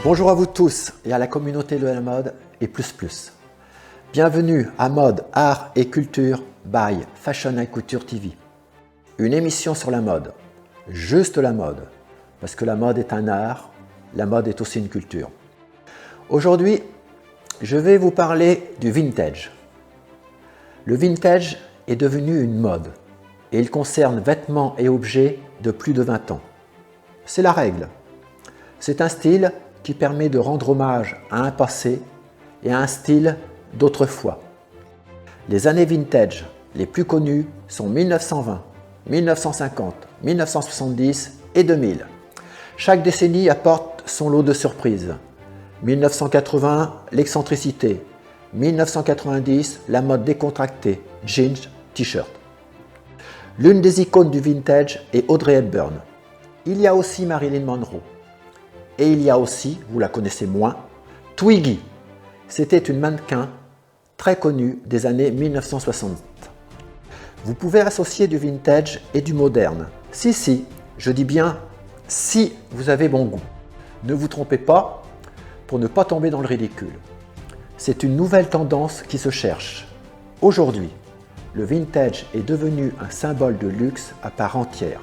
Bonjour à vous tous et à la communauté de la mode et plus. Bienvenue à Mode, Art et Culture by Fashion & Couture TV. Une émission sur la mode, juste la mode, parce que la mode est un art, la mode est aussi une culture. Aujourd'hui, je vais vous parler du vintage. Le vintage est devenu une mode et il concerne vêtements et objets de plus de 20 ans. C'est la règle. C'est un style qui permet de rendre hommage à un passé et à un style d'autrefois. Les années vintage les plus connues sont 1920, 1950, 1970 et 2000. Chaque décennie apporte son lot de surprises. 1980, l'excentricité. 1990, la mode décontractée, jeans, t-shirt. L'une des icônes du vintage est Audrey Hepburn. Il y a aussi Marilyn Monroe. Et il y a aussi, vous la connaissez moins, Twiggy. C'était une mannequin très connue des années 1960. Vous pouvez associer du vintage et du moderne. Si, je dis bien si vous avez bon goût. Ne vous trompez pas pour ne pas tomber dans le ridicule. C'est une nouvelle tendance qui se cherche. Aujourd'hui, le vintage est devenu un symbole de luxe à part entière.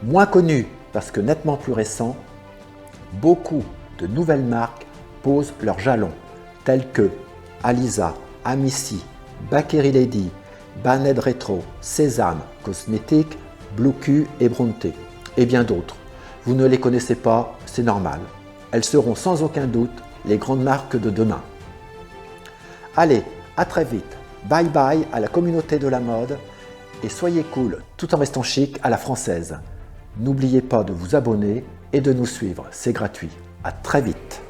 Moins connu parce que nettement plus récent, beaucoup de nouvelles marques posent leurs jalons, tels que Alisa, Amici, Bakery Lady, Banned Retro, Sésame, Cosmétique, Blue Q et Bronte, et bien d'autres. Vous ne les connaissez pas, c'est normal. Elles seront sans aucun doute les grandes marques de demain. Allez, à très vite. Bye bye à la communauté de la mode et soyez cool tout en restant chic à la française. N'oubliez pas de vous abonner et de nous suivre, c'est gratuit. À très vite.